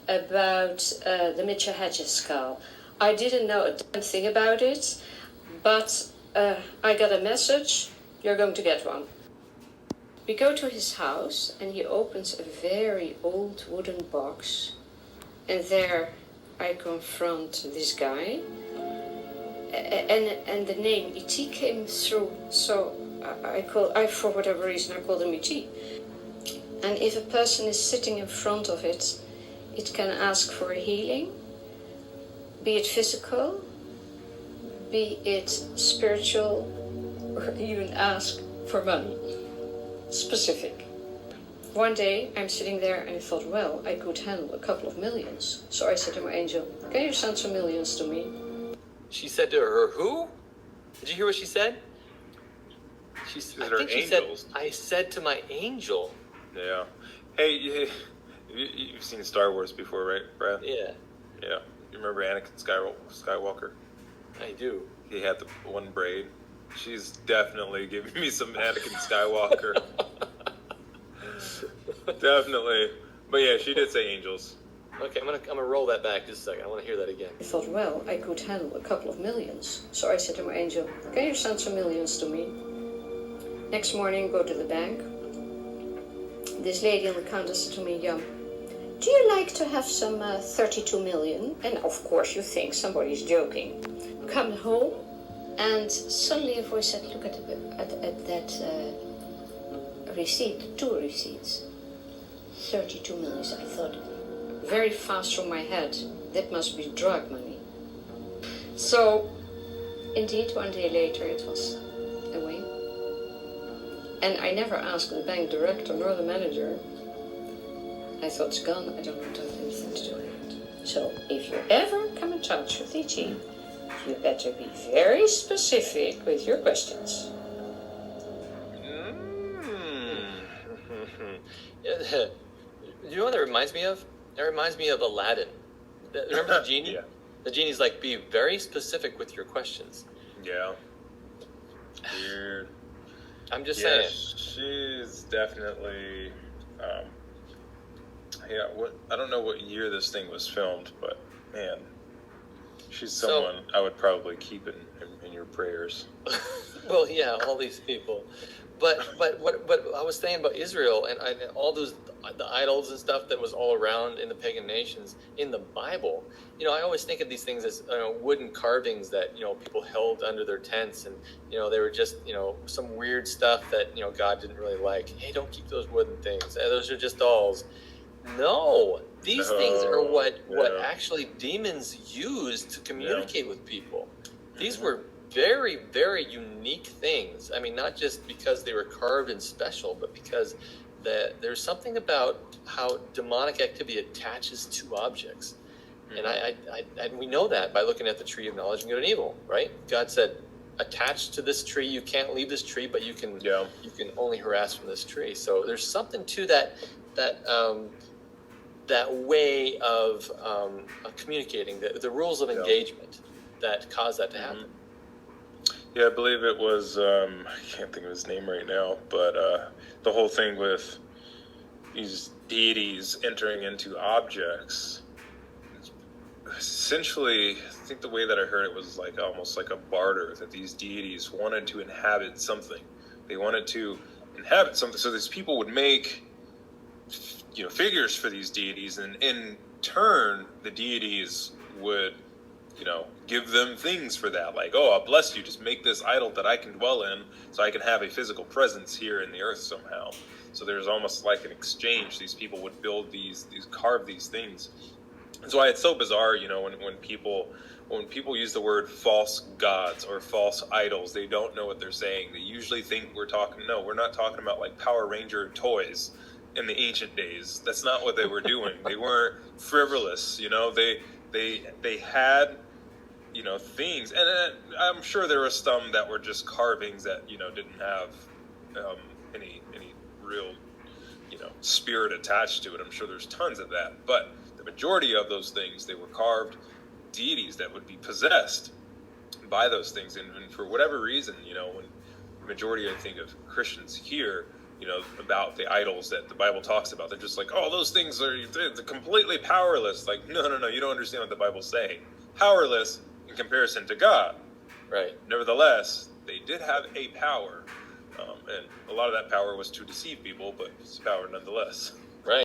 about the Mitchell Hedges skull. I didn't know a damn thing about it, but I got a message, you're going to get one. We go to his house and he opens a very old wooden box, and there I confront this guy, and the name E.T. came through, so I for whatever reason I called him E.T. And if a person is sitting in front of it, it can ask for healing, be it physical, be it spiritual, or even ask for money. Specific. One day I'm sitting there and I thought, well, I could handle a couple of millions. So I said to my angel, can you send some millions to me? She said to her, who? Did you hear what she said? She said, I said to my angel. Yeah. Hey, you've seen Star Wars before, right, Brad? Yeah. Yeah. You remember Anakin Skywalker? I do. He had the one braid. She's definitely giving me some Anakin Skywalker. Definitely. But yeah, she did say angels. Okay, I'm gonna roll that back just a second. I want to hear that again. I thought, well, I could handle a couple of millions. So I said to my angel, can you send some millions to me? Next morning, go to the bank. This lady on the counter said to me, do you like to have some 32 million? And of course you think somebody's joking. Come home, and suddenly a voice said, look at that receipt, 2 receipts. 32 million. I thought, very fast from my head, that must be drug money. So, indeed, one day later it was away. And I never asked the bank director nor the manager. I thought, it's gone, I don't want to have anything to do with it. So, if you ever come in touch with E.T., you better be very specific with your questions. Do you know what that reminds me of? That reminds me of Aladdin. Remember the genie? Yeah. The genie's like, be very specific with your questions. Yeah. Weird. I'm just saying. She's definitely... I don't know what year this thing was filmed, but man, she's someone I would probably keep in your prayers. Well, yeah, all these people. But what I was saying about Israel and all the idols and stuff that was all around in the pagan nations in the Bible, I always think of these things as wooden carvings that people held under their tents, and they were just some weird stuff that God didn't really like. Hey, don't keep those wooden things. Those are just dolls. No, these things are what actually demons use to communicate with people. These were very, very unique things. I mean, not just because they were carved and special, but because there's something about how demonic activity attaches to objects. And I we know that by looking at the tree of knowledge of good and evil, right? God said, attached to this tree, you can't leave this tree, but you can only harass from this tree. So there's something to that way of communicating, the rules of engagement that cause that to happen. Yeah, I believe it was, I can't think of his name right now, but the whole thing with these deities entering into objects, essentially, I think the way that I heard it was like almost like a barter, that these deities wanted to inhabit something. They wanted to inhabit something, so these people would make figures for these deities, and in turn, the deities would give them things for that. Like, oh, I'll bless you, just make this idol that I can dwell in so I can have a physical presence here in the earth somehow. So there's almost like an exchange. These people would build carve these things. That's why it's so bizarre, when people use the word false gods or false idols, they don't know what they're saying. They usually think we're not talking about like Power Ranger toys in the ancient days. That's not what they were doing. They weren't frivolous, they had things, and I'm sure there were some that were just carvings that didn't have any real spirit attached to it. I'm sure there's tons of that, but the majority of those things, they were carved deities that would be possessed by those things, and for whatever reason, when the majority, I think, of Christians here about the idols that the Bible talks about. They're just like, oh, those things they're completely powerless. Like, no, you don't understand what the Bible's saying. Powerless in comparison to God. Right. Nevertheless, they did have a power, and a lot of that power was to deceive people, but it's power nonetheless.